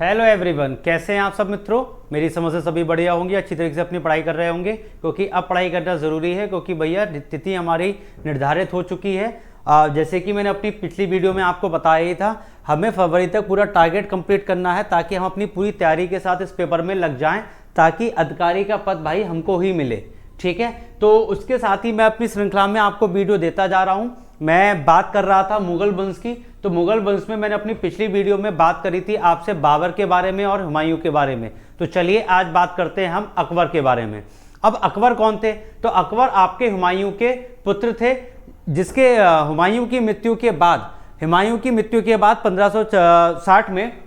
Hello everyone, कैसे हैं आप सब मित्रों। मेरी समझ से सभी बढ़िया होंगे, अच्छी तरीके से अपनी पढ़ाई कर रहे होंगे, क्योंकि अब पढ़ाई करना ज़रूरी है। क्योंकि भैया तिथि हमारी निर्धारित हो चुकी है। जैसे कि मैंने अपनी पिछली वीडियो में आपको बताया ही था, हमें फरवरी तक पूरा टारगेट कंप्लीट करना है, ताकि हम अपनी पूरी तैयारी के साथ इस पेपर में लग जाएं, ताकि अधिकारी का पद भाई हमको ही मिले। ठीक है, तो उसके साथ ही मैं अपनी श्रृंखला में आपको वीडियो देता जा रहा हूँ। मैं बात कर रहा था मुगल वंश की, तो मुगल वंश में मैंने अपनी पिछली वीडियो में बात करी थी आपसे बाबर के बारे में और हुमायूं के बारे में। तो चलिए आज बात करते हैं हम अकबर के बारे में। अब अकबर कौन थे? तो अकबर आपके हुमायूं के पुत्र थे, जिसके हुमायूं की मृत्यु के बाद 1560 में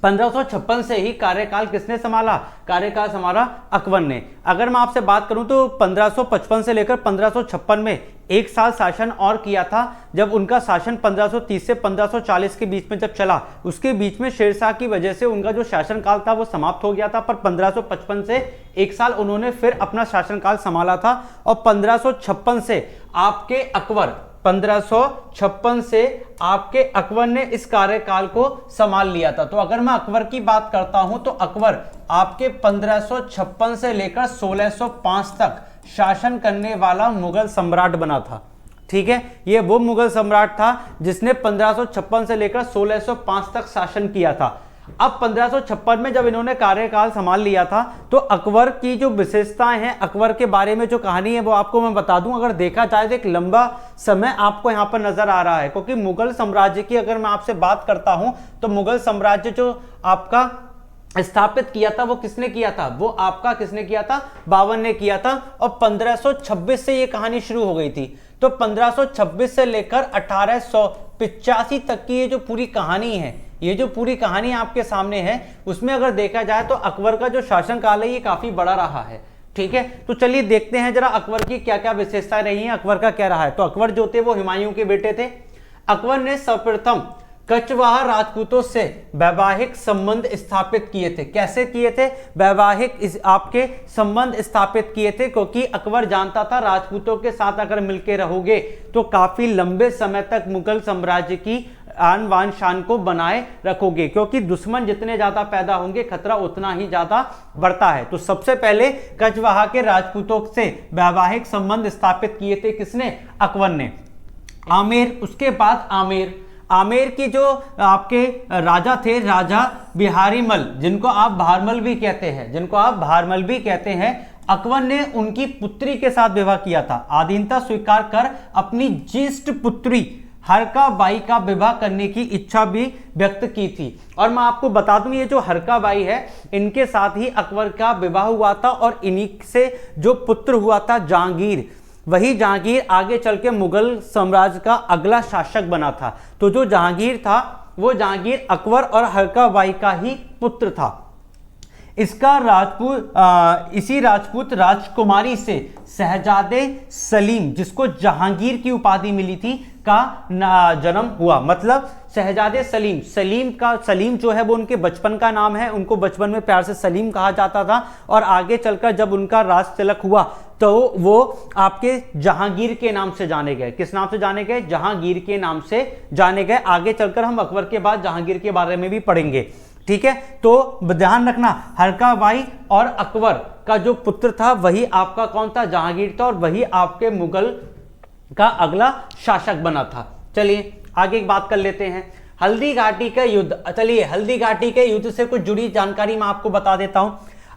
1556 से ही कार्यकाल किसने संभाला? कार्यकाल संभाला अकबर ने। अगर मैं आपसे बात करूं तो 1555 से लेकर 1556 में एक साल शासन और किया था। जब उनका शासन 1530 से 1540 के बीच में जब चला, उसके बीच में शेरशाह की वजह से उनका जो शासनकाल था वो समाप्त हो गया था। पर 1555 से एक साल उन्होंने फिर अपना शासनकाल संभाला था, और 1556 से आपके अकबर ने इस कार्यकाल को संभाल लिया था। तो अगर मैं अकबर की बात करता हूं तो अकबर आपके 1556 से लेकर 1605 तक शासन करने वाला मुगल सम्राट बना था। ठीक है, ये वो मुगल सम्राट था जिसने 1556 से लेकर 1605 तक शासन किया था। अब 1556 में जब इन्होंने कार्यकाल संभाल लिया था, तो अकबर की जो विशेषताएं हैं, अकबर के बारे में जो कहानी है वो आपको मैं बता दूं। अगर देखा जाए तो एक लंबा समय आपको यहां पर नजर आ रहा है, क्योंकि मुगल साम्राज्य की अगर मैं आपसे बात करता हूं तो मुगल साम्राज्य जो आपका स्थापित किया था वो किसने किया था? वो आपका किसने किया था? बाबर ने किया था। और 1526 से ये कहानी शुरू हो गई थी। तो 1526 से लेकर 1885 तक की ये जो पूरी कहानी है, ये जो पूरी कहानी आपके सामने है, उसमें अगर देखा जाए तो अकबर का जो शासनकाल है ये काफी बड़ा रहा है। ठीक है, तो चलिए देखते हैं जरा अकबर की क्या क्या विशेषताएं रही हैं, अकबर का क्या रहा है। तो अकबर जो थे वो हुमायूं के बेटे थे। अकबर ने सर्वप्रथम कछवाहा राजपूतों से वैवाहिक संबंध स्थापित किए थे। कैसे किए थे? वैवाहिक आपके संबंध स्थापित किए थे, क्योंकि अकबर जानता था राजपूतों के साथ अगर मिलकर रहोगे तो काफी लंबे समय तक मुगल साम्राज्य की आन बान शान को बनाए रखोगे, क्योंकि दुश्मन जितने ज्यादा पैदा होंगे खतरा उतना ही ज्यादा बढ़ता है। तो सबसे पहले कछवाहा के राजपूतों से वैवाहिक संबंध स्थापित किए थे किसने? अकबर ने। आमेर, उसके बाद आमेर की जो आपके राजा थे, राजा बिहारीमल, जिनको आप भारमल भी कहते हैं, अकबर ने उनकी पुत्री के साथ विवाह किया था। आधीनता स्वीकार कर अपनी ज्येष्ठ पुत्री हरका बाई का विवाह करने की इच्छा भी व्यक्त की थी। और मैं आपको बता दूं, ये जो हरका बाई है, इनके साथ ही अकबर का विवाह हुआ था, और इन्हीं से जो पुत्र हुआ था जहांगीर, वही जहांगीर आगे चल के मुगल साम्राज्य का अगला शासक बना था। तो जो जहांगीर था वो जहांगीर अकबर और हरका बाई का ही पुत्र था। इसका इसी राजपूत राजकुमारी से शहजादे सलीम, जिसको जहांगीर की उपाधि मिली थी, का जन्म हुआ। मतलब शहजादे सलीम जो है वो उनके बचपन का नाम है, उनको बचपन में प्यार से सलीम कहा जाता था। और आगे चलकर जब उनका राज तिलक हुआ तो वो आपके जहांगीर के नाम से जाने गए। किस नाम से जाने गए? जहांगीर के नाम से जाने गए। आगे चलकर हम अकबर के बाद जहांगीर के बारे में भी पढ़ेंगे। ठीक है, तो ध्यान रखना, हरका बाई और अकबर का जो पुत्र था वही आपका कौन था? जहांगीर था, और वही आपके मुगल का अगला शासक बना था। चलिए आगे एक बात कर लेते हैं, हल्दी घाटी का युद्ध। चलिए हल्दी घाटी के युद्ध से कुछ जुड़ी जानकारी मैं आपको बता देता हूं।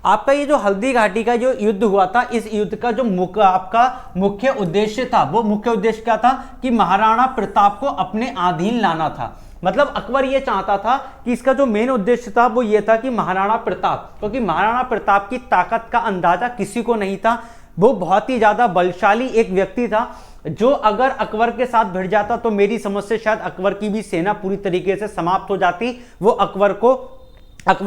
आपका ये जो हल्दी घाटी का जो युद्ध हुआ था, इस युद्ध का जो आपका मुख्य उद्देश्य था, वो मुख्य उद्देश्य क्या था? कि महाराणा प्रताप को अपने अधीन लाना था। मतलब अकबर ये चाहता था कि इसका जो मेन उद्देश्य था वो ये था कि महाराणा प्रताप, क्योंकि महाराणा प्रताप की ताकत का अंदाजा किसी को नहीं था। वो बहुत ही ज्यादा बलशाली एक व्यक्ति था, जो अगर अकबर के साथ भिड़ जाता तो मेरी समझ से शायद अकबर की भी सेना पूरी तरीके से समाप्त हो जाती। वो अकबर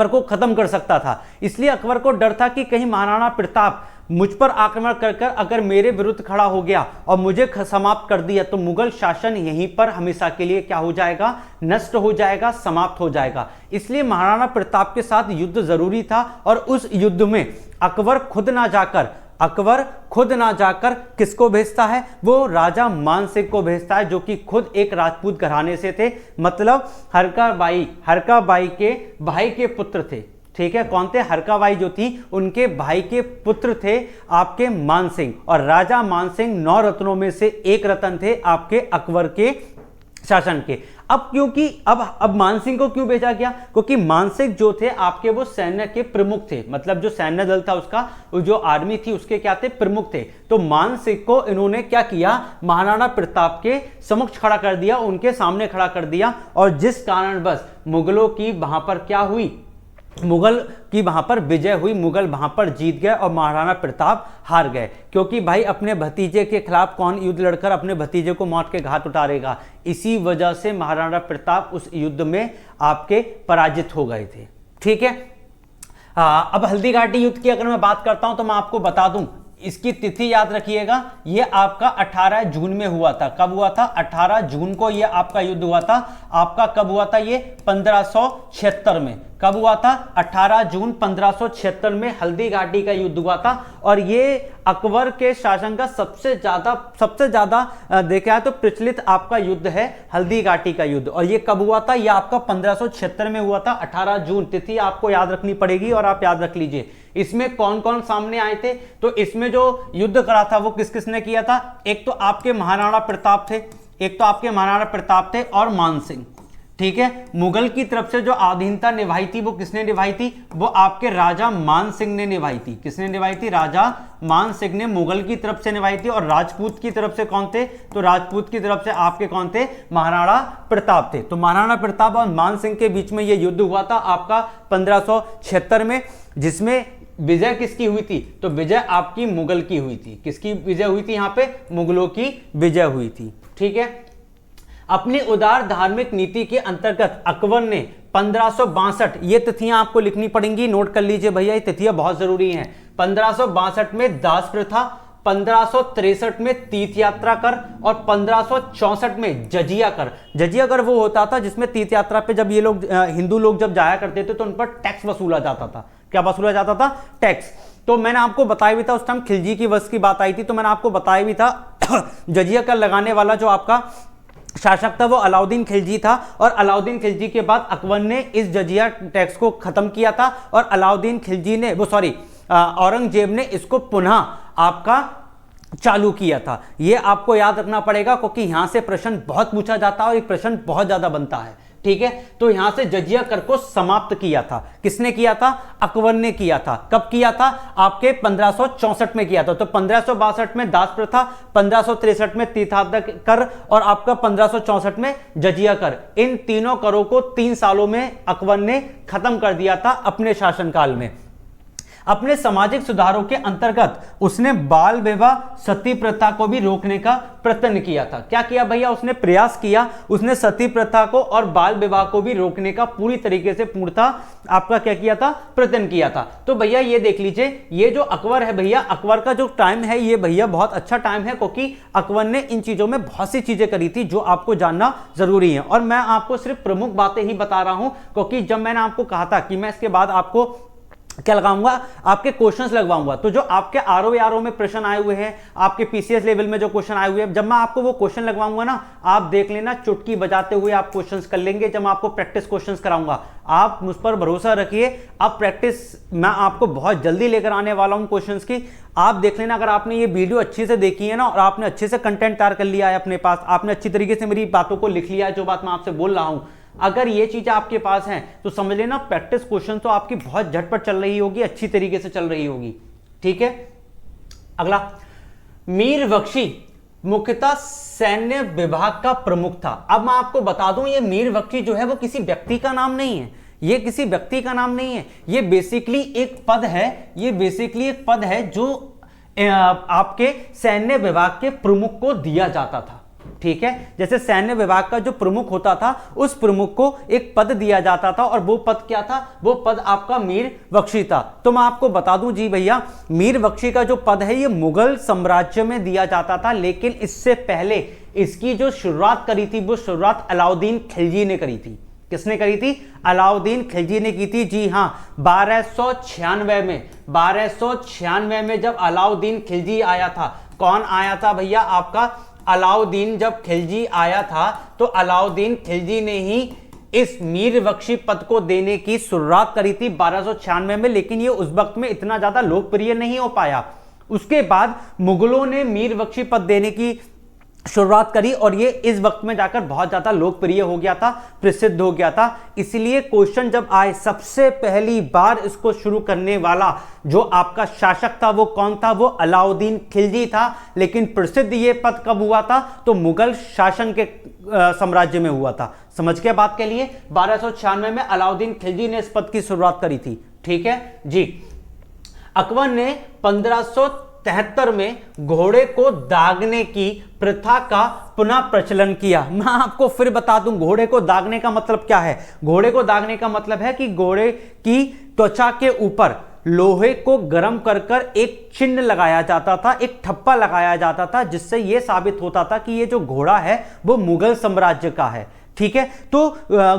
को खत्म कर सकता था। इसलिए अकबर को डर था कि कहीं महाराणा प्रताप मुझ पर आक्रमण कर अगर मेरे विरुद्ध खड़ा हो गया और मुझे समाप्त कर दिया, तो मुगल शासन यहीं पर हमेशा के लिए क्या हो जाएगा? नष्ट हो जाएगा, समाप्त हो जाएगा। इसलिए महाराणा प्रताप के साथ युद्ध जरूरी था। और उस युद्ध में अकबर खुद ना जाकर अकबर खुद ना जाकर किसको भेजता है, वो राजा मान सिंह को भेजता है, जो कि खुद एक राजपूत घराने से थे, मतलब हरका बाई के भाई के पुत्र थे। ठीक है, कौन थे? हरका बाई जो थी उनके भाई के पुत्र थे आपके मान सिंह, और राजा मान सिंह 9 रत्नों में से एक रत्न थे आपके अकबर के शासन के। अब क्योंकि अब मान सिंह को क्यों भेजा गया? क्योंकि मान सिंह जो थे आपके वो सैन्य के प्रमुख थे, मतलब जो सैन्य दल था उसका, जो आर्मी थी उसके क्या थे? प्रमुख थे। तो मान सिंह को इन्होंने क्या किया? महाराणा प्रताप के समक्ष खड़ा कर दिया, उनके सामने खड़ा कर दिया, और जिस कारण बस मुगलों की वहां पर क्या हुई? मुगल की वहां पर विजय हुई, मुगल वहां पर जीत गए और महाराणा प्रताप हार गए। क्योंकि भाई अपने भतीजे के खिलाफ कौन युद्ध लड़कर अपने भतीजे को मौत के घाट उतारेगा? इसी वजह से महाराणा प्रताप उस युद्ध में आपके पराजित हो गए थे। ठीक है, अब हल्दीघाटी युद्ध की अगर मैं बात करता हूं तो मैं आपको बता दूं, इसकी तिथि याद रखिएगा, ये आपका 18 जून में हुआ था। कब हुआ था? 18 जून को ये आपका युद्ध हुआ था। आपका कब हुआ था? ये 1576 में। कब हुआ था? 18 जून 1576 में हल्दी घाटी का युद्ध हुआ था, और ये अकबर के शासन का सबसे ज्यादा देखा है तो प्रचलित आपका युद्ध है हल्दी घाटी का युद्ध। और ये कब हुआ था? ये आपका 1576 में हुआ था, 18 जून। तिथि आपको याद रखनी पड़ेगी और आप याद रख लीजिए। इसमें कौन कौन सामने आए थे? तो इसमें जो युद्ध करा था वो किस किसने किया था? एक तो आपके महाराणा प्रताप थे और मान सिंह। ठीक है, मुगल की तरफ से जो आधीनता निभाई थी वो किसने निभाई थी? वो आपके राजा मान सिंह ने निभाई थी। किसने निभाई थी? राजा मान सिंह ने मुगल की तरफ से निभाई थी। और राजपूत की तरफ से कौन थे? तो राजपूत की तरफ से आपके कौन थे? महाराणा प्रताप थे। तो महाराणा प्रताप और मान सिंह के बीच में ये युद्ध हुआ था आपका 1576 में, जिसमें विजय किसकी हुई थी? तो विजय आपकी मुगल की हुई थी। किसकी विजय हुई थी? यहां पे मुगलों की विजय हुई थी। ठीक है, अपनी उदार धार्मिक नीति के अंतर्गत अकबर ने 1562, ये तिथियां आपको लिखनी पड़ेंगी, नोट कर लीजिए भैया, ये तिथियां बहुत जरूरी हैं। 1562 में दास प्रथा, 1563 में तीर्थ यात्रा कर, और 1564 में जजिया कर। जजिया कर वो होता था जिसमें तीर्थ यात्रा पे जब ये लोग हिंदू लोग जब जाया करते थे तो उन पर टैक्स वसूला जाता था। क्या वसूला जाता था? टैक्स। तो मैंने आपको बताया भी था उस टाइम खिलजी की वंश की बात आई थी, तो मैंने आपको बताया भी था जजिया कर लगाने वाला जो आपका शासक था वो अलाउद्दीन खिलजी था, और अलाउद्दीन खिलजी के बाद अकबर ने इस जजिया टैक्स को खत्म किया था, और अलाउद्दीन खिलजी ने औरंगजेब ने इसको पुनः आपका चालू किया था। ये आपको याद रखना पड़ेगा, क्योंकि यहां से प्रश्न बहुत पूछा जाता है और एक प्रश्न बहुत ज्यादा बनता है। ठीक है, तो यहां से जजिया कर को समाप्त किया था। किसने किया था? अकबर ने किया था। कब किया था? आपके 1564 में किया था। तो 1562 में दास प्रथा, 1563 में तीर्थयात्रा कर, और आपका 1564 में जजिया कर। इन तीनों करों को 3 सालों में अकबर ने खत्म कर दिया था अपने शासनकाल में। अपने सामाजिक सुधारों के अंतर्गत उसने बाल विवाह, सती प्रथा को भी रोकने का प्रयत्न किया था। क्या किया भैया? उसने प्रयास किया, उसने सती प्रथा को और बाल विवाह को भी रोकने का पूरी तरीके से पूर्णतः आपका क्या किया था? प्रयत्न किया था। तो भैया ये देख लीजिए, ये जो अकबर है भैया, अकबर का जो टाइम है ये भैया बहुत अच्छा टाइम है, क्योंकि अकबर ने इन चीजों में बहुत सी चीजें करी थी जो आपको जानना जरूरी है। और मैं आपको सिर्फ प्रमुख बातें ही बता रहा हूं, क्योंकि जब मैंने आपको कहा था कि मैं इसके बाद आपको क्या लगाऊंगा? आपके क्वेश्चंस लगवाऊंगा। तो जो आपके आरओ में प्रश्न आए हुए हैं, आपके पीसीएस लेवल में जो क्वेश्चन आए हुए हैं, जब मैं आपको वो क्वेश्चन लगवाऊंगा ना, आप देख लेना, चुटकी बजाते हुए आप क्वेश्चंस कर लेंगे। जब मैं आपको प्रैक्टिस क्वेश्चंस कराऊंगा, आप मुझ पर भरोसा रखिए। अब प्रैक्टिस मैं आपको बहुत जल्दी लेकर आने वाला हूं क्वेश्चंस की। आप देख लेना, अगर आपने ये वीडियो अच्छे से देखी है ना, और आपने अच्छे से कंटेंट तैयार कर लिया है अपने पास, आपने अच्छी तरीके से मेरी बातों को लिख लिया है, जो बात मैं आपसे बोल रहा हूं, अगर ये चीजें आपके पास हैं तो समझ लेना प्रैक्टिस क्वेश्चन तो आपकी बहुत झटपट चल रही होगी, अच्छी तरीके से चल रही होगी। ठीक है, अगला, मीर बख्शी मुख्यतः सैन्य विभाग का प्रमुख था। अब मैं आपको बता दूं, ये मीर बख्शी जो है वो किसी व्यक्ति का नाम नहीं है, ये किसी व्यक्ति का नाम नहीं है, ये बेसिकली एक पद है, ये बेसिकली एक पद है जो आपके सैन्य विभाग के प्रमुख को दिया जाता था। ठीक है, जैसे सैन्य विभाग का जो प्रमुख होता था, उस प्रमुख को एक पद दिया जाता था, और वो पद क्या था? वो पद आपका मीर बख्शी था। तो मैं आपको बता दूं जी भैया, मीर बख्शी का जो पद है ये मुगल साम्राज्य में दिया जाता था, लेकिन इससे पहले इसकी जो शुरुआत करी थी वो शुरुआत अलाउद्दीन खिलजी ने करी थी। किसने करी थी? अलाउद्दीन खिलजी ने की थी। जी हां, 1296 में जब अलाउद्दीन खिलजी आया था। कौन आया था भैया? आपका अलाउद्दीन जब खिलजी आया था तो अलाउद्दीन खिलजी ने ही इस मीर बख्शी पद को देने की शुरुआत करी थी 1296 में, लेकिन ये उस वक्त में इतना ज्यादा लोकप्रिय नहीं हो पाया। उसके बाद मुगलों ने मीर बख्शी पद देने की शुरुआत करी और ये इस वक्त में जाकर बहुत ज्यादा लोकप्रिय हो गया था, प्रसिद्ध हो गया था। इसलिए क्वेश्चन जब आए, सबसे पहली बार इसको शुरू करने वाला जो आपका शासक था वो कौन था? वो अलाउद्दीन खिलजी था। लेकिन प्रसिद्ध ये पद कब हुआ था? तो मुगल शासन के साम्राज्य में हुआ था। समझ के बात के लिए 1296 में अलाउद्दीन खिलजी ने इस पद की शुरुआत करी थी। ठीक है जी। अकबर ने 1573 में घोड़े को दागने की प्रथा का पुनः प्रचलन किया। मैं आपको फिर बता दूं, घोड़े को दागने का मतलब क्या है? घोड़े को दागने का मतलब है कि घोड़े की त्वचा के ऊपर लोहे को गर्म कर कर एक चिन्ह लगाया जाता था, एक ठप्पा लगाया जाता था, जिससे यह साबित होता था कि ये जो घोड़ा है वो मुगल साम्राज्य का है। ठीक है, तो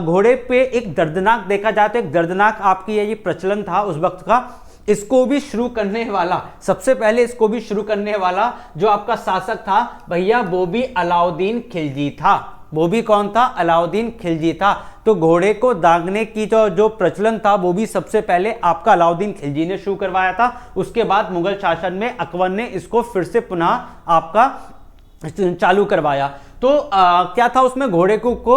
घोड़े पे एक दर्दनाक, देखा जाए तो एक दर्दनाक आपकी ये प्रचलन था उस वक्त का। इसको भी शुरू करने वाला, सबसे पहले इसको भी शुरू करने वाला जो आपका शासक था भैया, वो भी अलाउद्दीन खिलजी था। वो भी कौन था? अलाउद्दीन खिलजी था। तो घोड़े को दागने की जो प्रचलन था वो भी सबसे पहले आपका अलाउद्दीन खिलजी ने शुरू करवाया था। उसके बाद मुगल शासन में अकबर ने इसको फिर से पुनः आपका चालू करवाया। तो क्या था उसमें? घोड़े को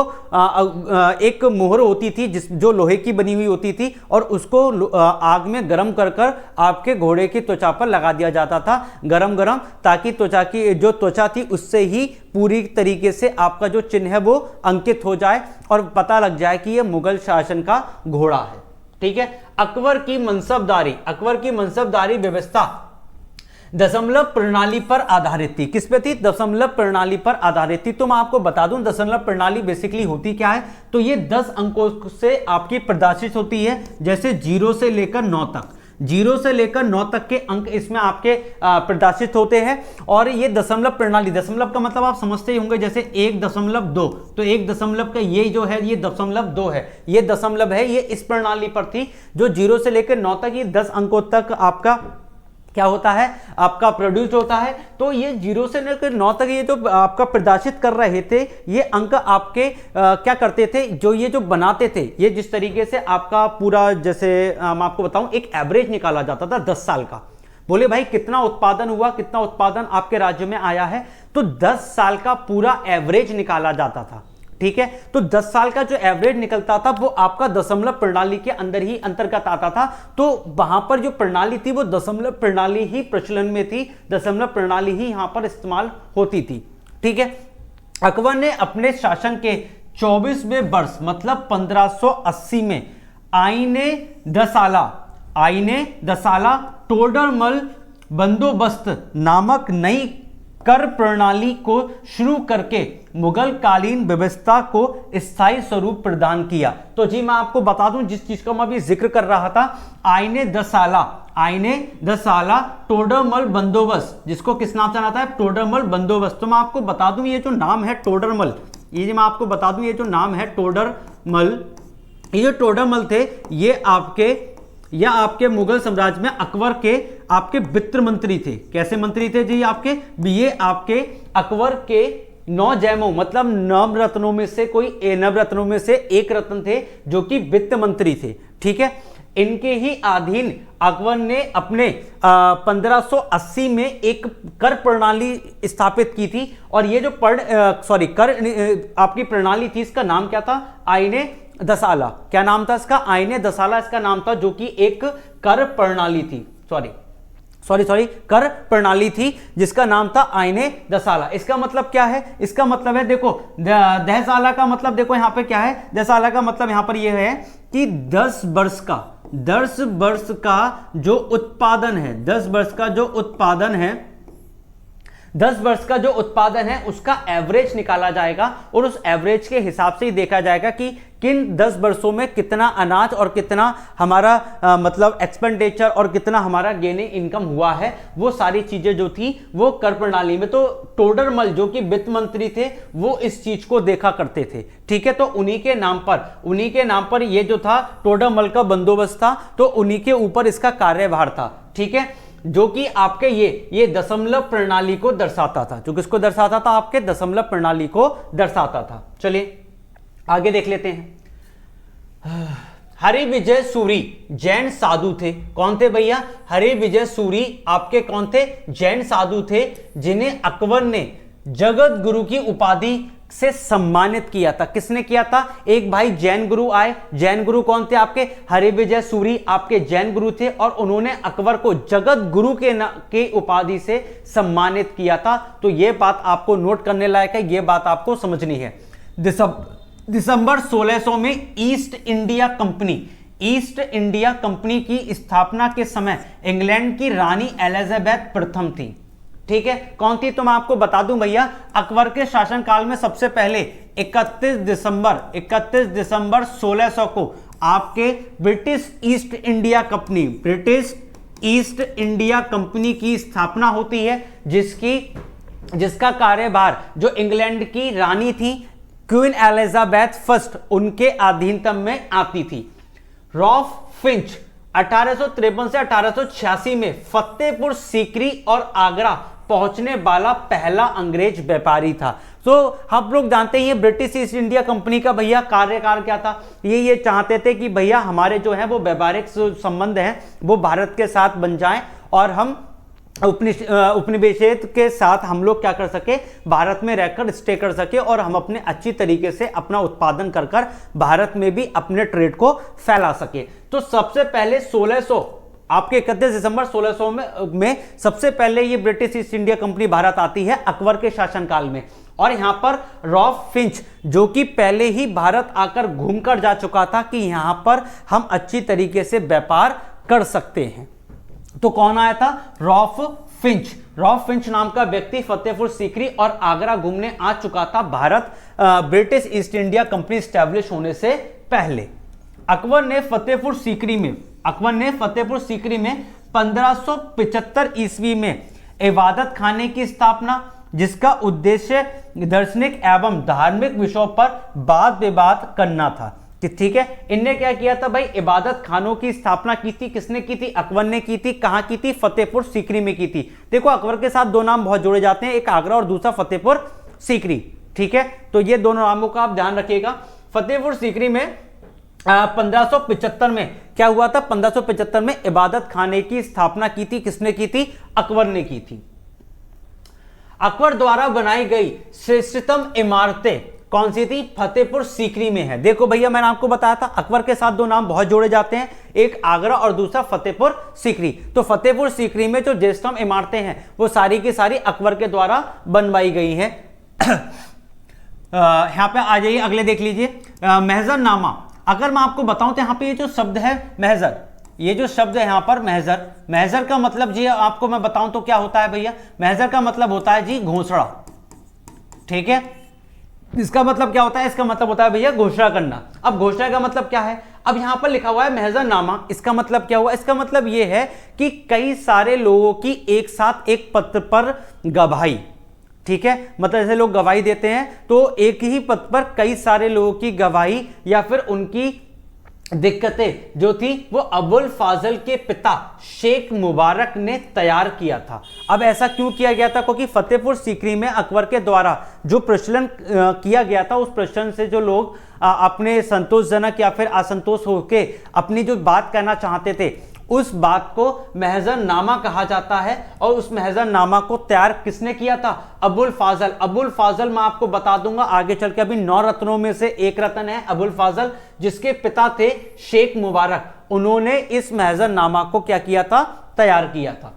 एक मोहर होती थी जो लोहे की बनी हुई होती थी और उसको आग में गर्म कर कर आपके घोड़े की त्वचा पर लगा दिया जाता था, गरम, ताकि त्वचा की जो त्वचा थी उससे ही पूरी तरीके से आपका जो चिन्ह है वो अंकित हो जाए और पता लग जाए कि ये मुगल शासन का घोड़ा है। ठीक है। अकबर की मनसबदारी व्यवस्था दशमलव प्रणाली पर आधारित थी। किस पे थी? दशमलव प्रणाली पर आधारित थी। तो मैं आपको बता दूं दशमलव प्रणाली बेसिकली होती क्या है। तो ये 10 अंकों से आपकी प्रदर्शित होती है, जैसे 0 से लेकर 9 तक। 0 से लेकर 9 तक के अंक इसमें आपके प्रदर्शित होते हैं। और ये दशमलव प्रणाली, दशमलव का मतलब आप समझते ही होंगे, जैसे 1.2, तो 1 दशमलव का ये जो है ये 0.2 है, ये दशमलव है, ये इस प्रणाली पर थी। जो 0 से लेकर 9 तक ये 10 अंकों तक आपका क्या होता है? आपका प्रोड्यूस होता है। तो ये 0 से लेकर 9 तक ये जो आपका प्रदर्शित कर रहे थे, ये अंक आपके क्या करते थे? जो बनाते थे, ये जिस तरीके से आपका पूरा, जैसे मैं आपको बताऊं, एक एवरेज निकाला जाता था 10 साल का। बोले भाई कितना उत्पादन हुआ, कितना उत्पादन आपके राज्य में आया है, तो 10 साल का पूरा एवरेज निकाला जाता था। ठीक है। तो 10 साल का जो एवरेज निकलता था वो आपका दशमलव प्रणाली के अंदर ही अंतर्गत आता था। तो वहां पर जो प्रणाली थी वो दशमलव प्रणाली ही प्रचलन में थी, दशमलव प्रणाली ही यहां पर इस्तेमाल होती थी। ठीक है। अकबर ने अपने शासन के 24वें वर्ष मतलब 1580 में आईने दसाला टोडरमल बंदोबस्त नामक नई कर प्रणाली को शुरू करके मुगल कालीन व्यवस्था को स्थायी स्वरूप प्रदान किया। तो जी मैं आपको बता दूं, जिस चीज का मैं अभी जिक्र कर रहा था, आईने दसाला टोडरमल बंदोबस्त, जिसको किस नाम से जाना था? टोडरमल बंदोबस्त। तो मैं आपको बता दूं ये जो नाम है टोडरमल, ये जो मैं आपको बता दूं ये जो नाम है टोडरमल, ये जो टोडरमल थे ये आपके मुगल साम्राज्य में अकबर के आपके वित्त मंत्री थे। कैसे मंत्री थे जी? ये आपके अकबर के 9 जैमों मतलब नवरत्नों में से एक रत्न थे, जो कि वित्त मंत्री थे। ठीक है। इनके ही अधीन अकबर ने अपने 1580 में एक कर प्रणाली स्थापित की थी। और ये जो कर आपकी प्रणाली थी, इसका नाम क्या था? आईने दसाला। क्या नाम था इसका? आईने दसाला इसका नाम था, जो कि एक कर प्रणाली थी। कर प्रणाली थी जिसका नाम था आईने दसाला। इसका मतलब क्या है? इसका मतलब है, देखो दहसाला का मतलब देखो यहां पे क्या है? दहसाला का मतलब यहां पर यह है कि 10 वर्ष का जो उत्पादन है, 10 वर्ष का जो उत्पादन है 10 वर्ष का जो उत्पादन है उसका एवरेज निकाला जाएगा और उस एवरेज के हिसाब से ही देखा जाएगा कि किन 10 वर्षों में कितना अनाज और कितना हमारा मतलब एक्सपेंडिचर और कितना हमारा गेनिंग इनकम हुआ है। वो सारी चीजें जो थी वो कर प्रणाली में, तो टोडरमल जो कि वित्त मंत्री थे वो इस चीज को देखा करते थे। ठीक है, तो उन्हीं के नाम पर ये जो था टोडरमल का बंदोबस्त था, तो उन्हीं के ऊपर इसका कार्यभार था। ठीक है, जो कि आपके ये दशमलव प्रणाली को दर्शाता था। जो किसको दर्शाता था? आपके दशमलव प्रणाली को दर्शाता था। चलिए आगे देख लेते हैं। हरिविजय सूरी जैन साधु थे। कौन थे भैया? हरिविजय सूरी आपके कौन थे? जैन साधु थे, जिन्हें अकबर ने जगत गुरु की उपाधि से सम्मानित किया था। किसने किया था? एक भाई जैन गुरु आए। जैन गुरु कौन थे? आपके हरिविजय सूरी आपके जैन गुरु थे और उन्होंने अकबर को जगत गुरु के उपाधि से सम्मानित किया था। तो यह बात आपको नोट करने लायक है, यह बात आपको समझनी है। दिसंबर 1600 में ईस्ट इंडिया कंपनी की स्थापना के समय इंग्लैंड की रानी एलिजाबेथ प्रथम थी। ठीक है, कौन थी? तो मैं आपको बता दूं भैया, अकबर के शासनकाल में सबसे पहले 31 दिसंबर 1600 को आपके ब्रिटिश ईस्ट इंडिया कंपनी की स्थापना होती है, जिसका कार्यभार जो इंग्लैंड की रानी थी क्वीन एलिजाबेथ फर्स्ट उनके अधीनतम में आती थी। रॉल्फ फिंच 1853 से 1886 में फतेहपुर सीकरी और आगरा पहुंचने वाला पहला अंग्रेज व्यापारी था। तो हम लोग जानते हैं ये ब्रिटिश ईस्ट इंडिया कंपनी का भैया कार्यकाल क्या था? ये चाहते थे कि भैया हमारे जो है वो व्यापारिक संबंध हैं वो भारत के साथ बन जाएं और हम उपनिवेशित के साथ हम लोग क्या कर सके, भारत में रहकर स्टे कर सके और हम अपने अच्छी तरीके से अपना उत्पादन कर भारत में भी अपने ट्रेड को फैला सके। तो सबसे पहले 1600 आपके 31 दिसंबर 1600 में सबसे पहले ये British east India company Bharat आती है अकबर के शासनकाल में। और यहां पर रॉल्फ फिंच जो कि पहले ही भारत आकर घूमकर जा चुका था कि यहां पर हम अच्छी तरीके से व्यापार कर सकते हैं। तो कौन आया था? रॉल्फ फिंच नाम का व्यक्ति फतेहपुर सीकरी और आगरा घूमने आ चुका था Bharat British east India company establish होने से पहले। अकबर ने फतेहपुर सीकरी में 1575 ईस्वी में इबादत खाने की स्थापना, जिसका उद्देश्य दार्शनिक एवं धार्मिक विषयों पर वाद विवाद करना था। ठीक है, इनने क्या किया था भाई? इबादत खानों की स्थापना की थी। किसने की थी? अकबर ने की थी। कहां की थी? फतेहपुर सीकरी में की थी। देखो अकबर के साथ दो नाम बहुत जोड़े जाते हैं, एक आगरा और दूसरा फतेहपुर सीकरी। ठीक है, तो ये दोनों नामों का आप ध्यान रखिएगा। फतेहपुर सीकरी में 1575 में क्या हुआ था? 1575 में इबादत खाने की स्थापना की थी। किसने की थी? अकबर ने की थी। अकबर द्वारा बनाई गई श्रेष्ठतम इमारतें कौन सी थी? फतेहपुर सीकरी में है। देखो भैया मैंने आपको बताया था अकबर के साथ दो नाम बहुत जोड़े जाते हैं, एक आगरा और दूसरा फतेहपुर सीकरी। तो फतेहपुर सीकरी में जो श्रेष्ठतम इमारतें हैं वो सारी की सारी अकबर के द्वारा बनवाई गई हैं। यहां पे आ जाइए, अगले देख लीजिए, महजरनामा। अगर मैं आपको बताऊं तो यहां पे ये जो शब्द है महजर, ये जो शब्द है यहां पर महजर का मतलब जी आपको मैं बताऊं तो क्या होता है भैया? महजर का मतलब होता है जी घोषणा। ठीक है, इसका मतलब क्या होता है? इसका मतलब होता है भैया घोषणा करना। अब घोषणा का मतलब क्या है? अब यहां पर लिखा हुआ है महजरनामा, इसका मतलब क्या हुआ? इसका मतलब यह है कि कई सारे लोगों की एक साथ एक पत्र पर गवाही। ठीक है, मतलब ऐसे लोग गवाही देते हैं तो एक ही पत्र पर कई सारे लोगों की गवाही या फिर उनकी दिक्कतें जो थी वो अबुल फाजल के पिता शेख मुबारक ने तैयार किया था। अब ऐसा क्यों किया गया था? क्योंकि फतेहपुर सीकरी में अकबर के द्वारा जो प्रचलन किया गया था उस प्रचलन से जो लोग अपने संतोषजनक या फिर असंतोष होकर अपनी जो बात कहना चाहते थे उस बात को महजरनामा कहा जाता है। और उस महजरनामा को तैयार किसने किया था? अबुल फाजल मैं आपको बता दूंगा आगे चल के, अभी 9 रत्नों में से एक रत्न है अबुल फाजल, जिसके पिता थे शेख मुबारक। उन्होंने इस महजरनामा को क्या किया था? तैयार किया था।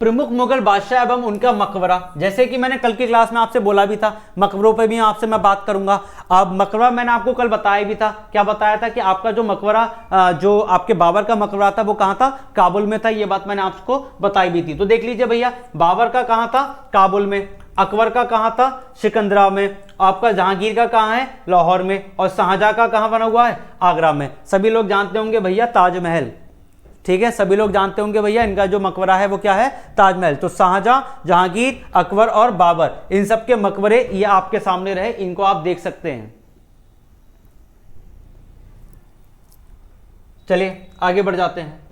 प्रमुख मुगल बादशाह एवं उनका मकबरा, जैसे कि मैंने कल की क्लास में आपसे बोला भी था, मकबरों पे भी आपसे मैं बात करूंगा। अब मकबरा मैंने आपको कल बताया भी था, क्या बताया था कि आपका जो मकबरा जो आपके बाबर का मकबरा था वो कहां था, काबुल में था, ये बात मैंने आपको बताई भी थी। तो देख लीजिए भैया, बाबर का कहां था, काबुल में, अकबर का कहां था, सिकंदरा में, आपका जहांगीर का कहां है, लाहौर में, और शाहजहां का कहां बना हुआ है, आगरा में। सभी लोग जानते होंगे भैया ताजमहल, ठीक है, सभी लोग जानते होंगे भैया इनका जो मकबरा है वो क्या है, ताजमहल। तो शाहजहां, जहांगीर, अकबर और बाबर, इन सब के मकबरे ये आपके सामने रहे, इनको आप देख सकते हैं। चलिए आगे बढ़ जाते हैं,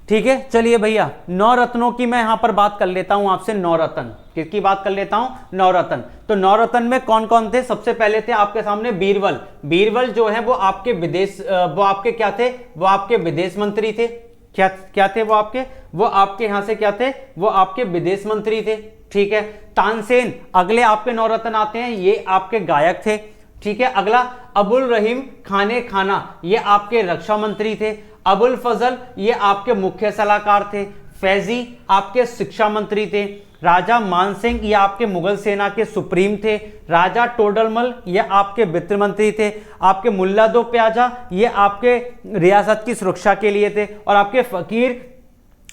ठीक है। चलिए भैया, नौ रत्नों की मैं यहां पर बात कर लेता हूं आपसे, नौ रत्न, किसकी बात कर लेता हूं, नौ रत्न। तो नौ रत्न में कौन कौन थे, सबसे पहले थे आपके सामने बीरबल। बीरबल जो है वो आपके विदेश, वो आपके क्या थे, वो आपके विदेश मंत्री थे। क्या क्या थे वो आपके यहां से क्या थे, वो आपके विदेश मंत्री थे, ठीक है। तानसेन, अगले आपके नौ रत्न आते हैं, ये आपके गायक थे, ठीक है। अगला अबुल रहीम खाने खाना, ये आपके रक्षा मंत्री थे। अबुल फजल, ये आपके मुख्य सलाहकार थे। फैजी आपके शिक्षा मंत्री थे। राजा मानसिंह, ये आपके मुगल सेना के सुप्रीम थे। राजा टोडरमल, ये आपके वित्त मंत्री थे। आपके मुल्ला दो प्याजा, ये आपके रियासत की सुरक्षा के लिए थे। और आपके फकीर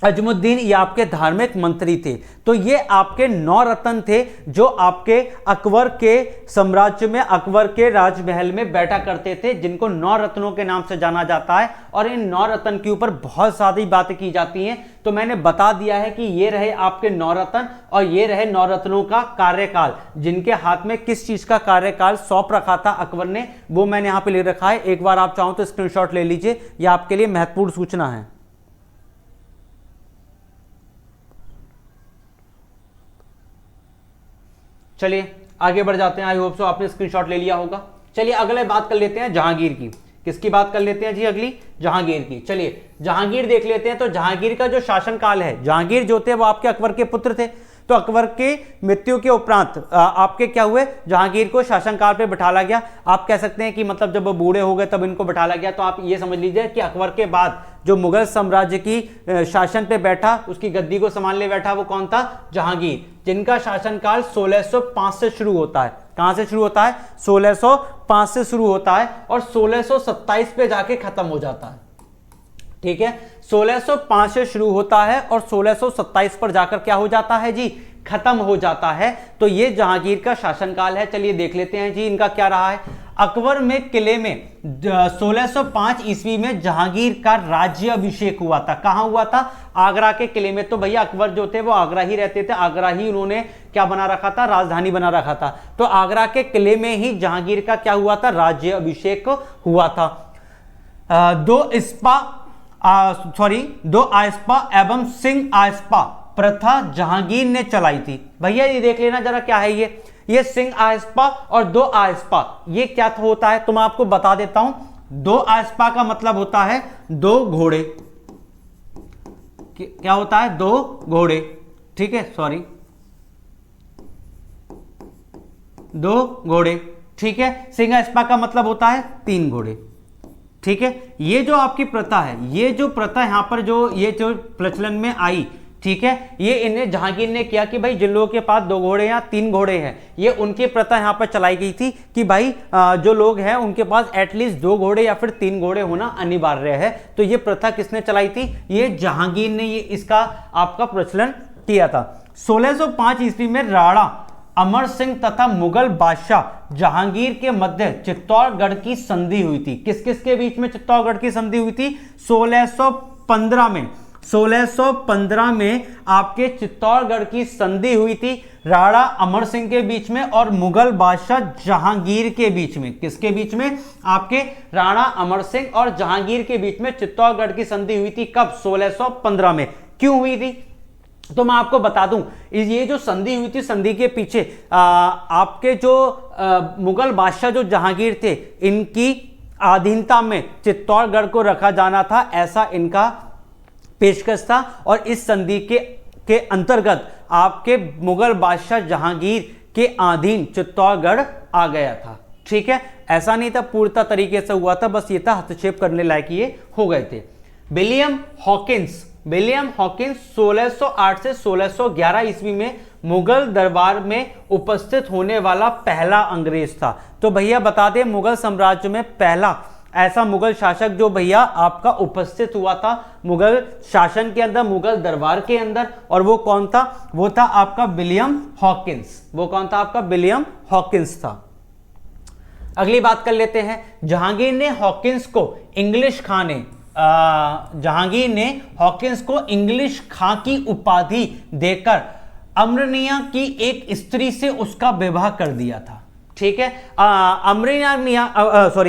अजमुद्दीन, ये आपके धार्मिक मंत्री थे। तो ये आपके नौ रत्न थे जो आपके अकबर के साम्राज्य में, अकबर के राजमहल में बैठा करते थे, जिनको नौ रत्नों के नाम से जाना जाता है। और इन नौ रत्न के ऊपर बहुत सारी बातें की जाती हैं। तो मैंने बता दिया है कि ये रहे आपके नौ रत्न और ये रहे नौ रत्नों का कार्यकाल, जिनके हाथ में किस चीज का कार्यकाल सौंप रखा था अकबर ने, वो मैंने यहां पर लिख रखा है। एक बार आप चाहो तो स्क्रीनशॉट ले लीजिए, यह आपके लिए महत्वपूर्ण सूचना है। चलिए आगे बढ़ जाते हैं, आई होप सो आपने स्क्रीनशॉट ले लिया होगा। चलिए अगले बात कर लेते हैं जहांगीर की। किसकी बात कर लेते हैं जी, अगली जहांगीर की। चलिए जहांगीर देख लेते हैं। तो जहांगीर का जो शासनकाल है, जहांगीर जो थे वो आपके अकबर के पुत्र थे। तो अकबर की मृत्यु के उपरांत आपके क्या हुए, जहांगीर को शासनकाल पे बिठाला गया। आप कह सकते हैं कि मतलब जब वो बूढ़े हो गए तब इनको बिठाला गया। तो आप ये समझ लीजिए कि अकबर के बाद जो मुगल साम्राज्य की शासन पे बैठा, उसकी गद्दी को संभालने बैठा, वो कौन था, जहांगीर, जिनका शासनकाल 1605 से शुरू होता है। कहां से शुरू होता है, 1605 से शुरू होता है और 1627 पे जाके खत्म हो जाता है, ठीक है। 1605 से शुरू होता है और 1627 पर जाकर क्या हो जाता है जी, खत्म हो जाता है। तो ये जहांगीर का शासनकाल है। चलिए देख लेते हैं जी इनका क्या रहा है। अकबर में किले में 1605 ईस्वी में जहांगीर का राज्य अभिषेक हुआ था। कहां हुआ था, आगरा के किले में। तो भैया अकबर जो थे वो आगरा ही रहते थे, आगरा ही उन्होंने क्या बना रखा था, राजधानी बना रखा था। तो आगरा के किले में ही जहांगीर का क्या हुआ था, राज्य अभिषेक हुआ था। दो आस्पा एवं सिंह आस्पा प्रथा जहांगीर ने चलाई थी। भैया ये देख लेना जरा क्या है ये सिंह आस्पा और दो आस्पा, ये क्या होता है तो मैं आपको बता देता हूं। दो आस्पा का मतलब होता है दो घोड़े, क्या होता है, दो घोड़े, ठीक है, सॉरी, दो घोड़े, ठीक है। सिंह आस्पा का मतलब होता है तीन घोड़े, ठीक है। ये जो आपकी प्रथा है, ये जो प्रथा यहां पर जो ये जो प्रचलन में आई, ठीक है, ये इन्हें जहांगीर ने किया कि भाई जिन लोगों के पास दो घोड़े या तीन घोड़े हैं, ये उनकी प्रथा यहां पर चलाई गई थी कि भाई जो लोग हैं उनके पास एटलीस्ट दो घोड़े या फिर तीन घोड़े होना अनिवार्य है। तो ये प्रथा किसने चलाई थी, ये जहांगीर ने ये इसका आपका प्रचलन किया था। 1605 ईस्वी में राणा अमर सिंह तथा मुगल बादशाह जहांगीर के मध्य चित्तौड़गढ़ की संधि हुई थी। किस किस के बीच में चित्तौड़गढ़ की संधि हुई थी, 1615 में। 1615 में आपके चित्तौड़गढ़ की संधि हुई थी राणा अमर सिंह के बीच में और मुगल बादशाह जहांगीर के बीच में। किसके बीच में, आपके राणा अमर सिंह और जहांगीर के बीच में चित्तौड़गढ़ की संधि हुई थी। कब, 1615 में। क्यों हुई थी तो मैं आपको बता दूं, ये जो संधि हुई थी, संधि के पीछे आपके जो मुगल बादशाह जो जहांगीर थे, इनकी अधीनता में चित्तौड़गढ़ को रखा जाना था, ऐसा इनका पेशकश था। और इस संधि के अंतर्गत आपके मुगल बादशाह जहांगीर के अधीन चित्तौड़गढ़ आ गया था, ठीक है। ऐसा नहीं था पूर्णतः तरीके से हुआ था, बस ये था हस्तक्षेप करने लायक ये हो गए थे। विलियम हॉकिंस विलियम हॉकिंस 1608 से 1611 ईस्वी में मुगल दरबार में उपस्थित होने वाला पहला अंग्रेज था। तो भैया बता दें, मुगल साम्राज्य में पहला ऐसा मुगल शासक जो भैया आपका उपस्थित हुआ था मुगल शासन के अंदर, मुगल दरबार के अंदर, और वो कौन था? वो था आपका विलियम हॉकिंस। वो कौन था आपका? विलियम हॉकिंस था। अगली बात कर लेते हैं। जहांगीर ने हॉकिंस को इंग्लिश खां की उपाधि देकर अमरनिया की एक स्त्री से उसका विवाह कर दिया था। ठीक है,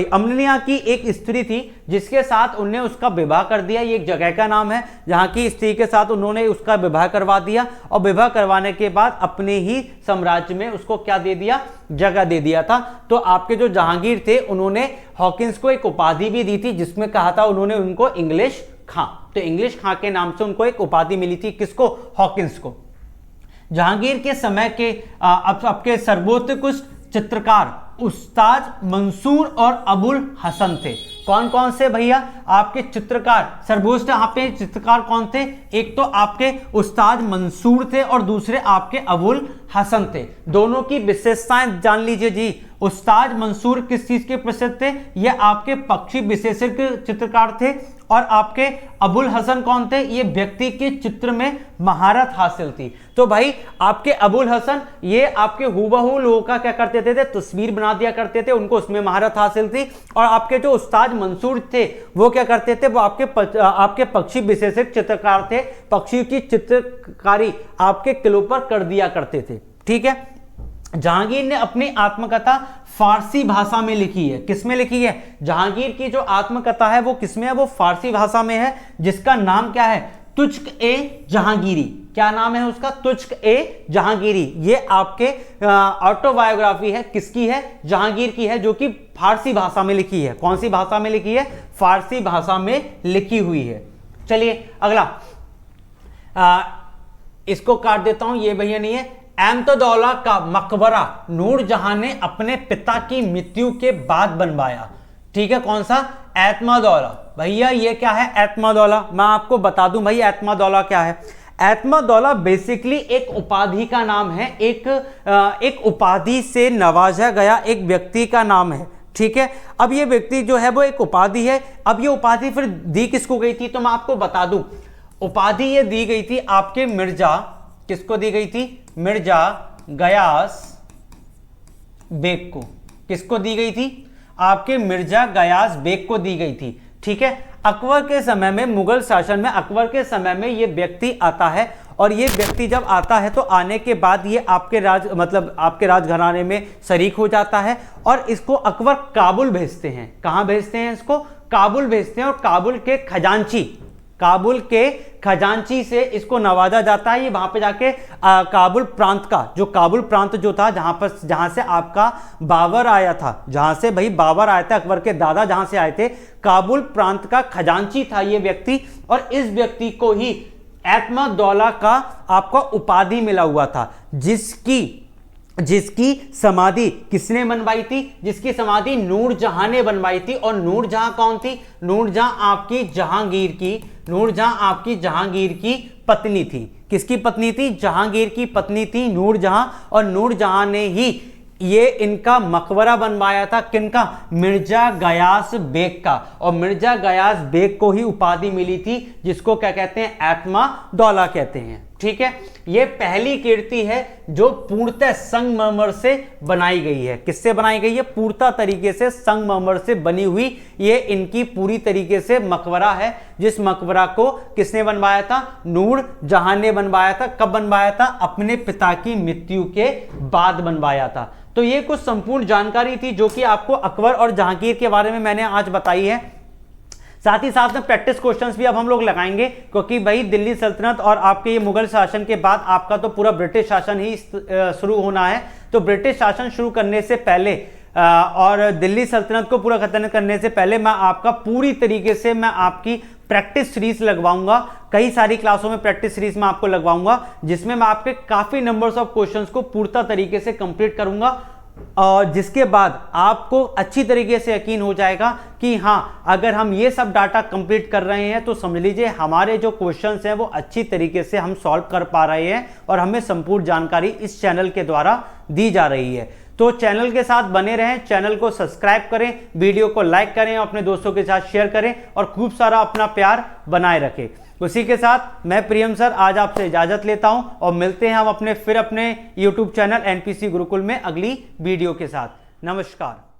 अमरनिया की एक स्त्री थी जिसके साथ उन्होंने उसका विवाह कर दिया। ये एक जगह का नाम है जहां की स्त्री के साथ उन्होंने उसका विवाह करवा दिया, और विवाह करवाने के बाद अपने ही साम्राज्य में उसको क्या दे दिया? जगह दे दिया था। तो आपके जो जहांगीर थे उन्होंने हॉकिंस को एक उपाधि भी दी थी जिसमें कहा था उन्होंने उनको इंग्लिश खां। तो इंग्लिश खां के नाम से उनको एक उपाधि मिली थी। किसको? हॉकिंस को। जहांगीर के समय के आपके सर्वोत्कृष्ट चित्रकार उस्ताद मंसूर और अबुल हसन थे। कौन कौन से भैया आपके चित्रकार सर्वोच्च यहाँ पे चित्रकार कौन थे? एक तो आपके उस्ताद मंसूर थे और दूसरे आपके अबुल हसन थे। दोनों की विशेषताएं जान लीजिए जी। उस्ताद मंसूर किस चीज के प्रसिद्ध थे? ये आपके पक्षी विशेषज्ञ चित्रकार थे। और आपके अबुल हसन कौन थे? ये व्यक्ति के चित्र में महारत हासिल थी। तो भाई आपके अबुल हसन ये आपके हूबहू लोगों का क्या करते थे? तस्वीर बना दिया करते थे, उनको उसमें महारत हासिल थी। और आपके जो उस्ताद मंसूर थे वो क्या करते थे? वो आपके पक्षी विशेषज्ञ चित्रकार थे। पक्षी की चित्रकारी आपके किलों पर कर दिया करते थे। ठीक है, जहांगीर ने अपनी आत्मकथा फारसी भाषा में लिखी है। किसमें लिखी है? जहांगीर की जो आत्मकथा है वो किसमें है? वो फारसी भाषा में है, जिसका नाम क्या है? तुज़्क ए जहांगीरी। क्या नाम है उसका? तुज़्क ए जहांगीरी। ये आपके ऑटोबायोग्राफी है। किसकी है? जहांगीर की है, जो कि फारसी भाषा में लिखी है। कौन सी भाषा में लिखी है? फारसी भाषा में लिखी हुई है। चलिए अगला, इसको काट देता हूं, ये भैया नहीं है। एमतदौला का मकबरा नूरजहां ने अपने पिता की मृत्यु के बाद बनवाया। ठीक है, कौन सा? एतमादौला। भैया ये क्या है एतमादौला? मैं आपको बता दूं भाई एतमादौला क्या है। एतमादौला बेसिकली एक उपाधि का नाम है, एक उपाधि से नवाजा गया एक व्यक्ति का नाम है। ठीक है, अब ये व्यक्ति जो है वो एक उपाधि है। अब ये उपाधि फिर दी किसको गई थी? तो मैं आपको बता दूं, उपाधि ये दी गई थी आपके मिर्जा, किसको दी गई थी? मिर्जा गयास बेग को। किसको दी गई थी? आपके मिर्जा गयास बेग को दी गई थी। ठीक है, अकबर के समय में, मुगल शासन में अकबर के समय में ये व्यक्ति आता है, और ये व्यक्ति जब आता है तो आने के बाद ये आपके आपके राजघराने में शरीक हो जाता है, और इसको अकबर काबुल भेजते हैं। कहां भेजते हैं इसको? काबुल भेजते हैं। और काबुल के खजांची से इसको नवाजा जाता है। ये वहां पे जाके काबुल प्रांत का, जो काबुल प्रांत जो था जहां से आपका बाबर आया था, जहां से भाई बाबर आया था, अकबर के दादा जहां से आए थे, काबुल प्रांत का खजांची था ये व्यक्ति। और इस व्यक्ति को ही एतमादौला का आपका उपाधि मिला हुआ था, जिसकी समाधि किसने बनवाई थी? जिसकी समाधि नूरजहां ने बनवाई थी। और नूरजहां कौन थी? नूरजहां आपकी जहांगीर की पत्नी थी। किसकी पत्नी थी? जहांगीर की पत्नी थी नूरजहां। और नूरजहां ने ही ये इनका मकबरा बनवाया था। किनका? मिर्जा गयास बेग का। और मिर्जा गयास बेग को ही उपाधि मिली थी, जिसको क्या कहते हैं? एतमादौला कहते हैं। ठीक है, ये पहली कीर्ति है जो पूर्णतः संगमरमर से बनाई गई है। किससे बनाई गई है? पूर्णतः तरीके से संगमरमर से बनी हुई ये इनकी पूरी तरीके से मकबरा है, जिस मकबरा को किसने बनवाया था? नूरजहां ने बनवाया था। कब बनवाया था? अपने पिता की मृत्यु के बाद बनवाया था। तो ये कुछ संपूर्ण जानकारी थी जो कि आपको अकबर और जहांगीर के बारे में मैंने आज बताई है। साथ ही साथ में प्रैक्टिस क्वेश्चंस भी अब हम लोग लगाएंगे, क्योंकि भाई दिल्ली सल्तनत और आपके ये मुगल शासन के बाद आपका तो पूरा ब्रिटिश शासन ही शुरू होना है। तो ब्रिटिश शासन शुरू करने से पहले और दिल्ली सल्तनत को पूरा खत्म करने से पहले मैं आपका पूरी तरीके से मैं आपकी प्रैक्टिस सीरीज लगवाऊंगा। कई सारी क्लासों में प्रैक्टिस सीरीज में आपको लगवाऊंगा, जिसमें मैं आपके काफी नंबर्स ऑफ क्वेश्चंस को पूर्णतः तरीके से कंप्लीट करूंगा। और जिसके बाद आपको अच्छी तरीके से यकीन हो जाएगा कि हाँ, अगर हम ये सब डाटा कंप्लीट कर रहे हैं तो समझ लीजिए हमारे जो क्वेश्चंस हैं वो अच्छी तरीके से हम सॉल्व कर पा रहे हैं और हमें संपूर्ण जानकारी इस चैनल के द्वारा दी जा रही है। तो चैनल के साथ बने रहें, चैनल को सब्सक्राइब करें, वीडियो को लाइक करें, अपने दोस्तों के साथ शेयर करें और खूब सारा अपना प्यार बनाए रखें। उसी के साथ मैं प्रियम सर आज आपसे इजाजत लेता हूं और मिलते हैं हम अपने YouTube चैनल एनपीसी गुरुकुल में अगली वीडियो के साथ। नमस्कार।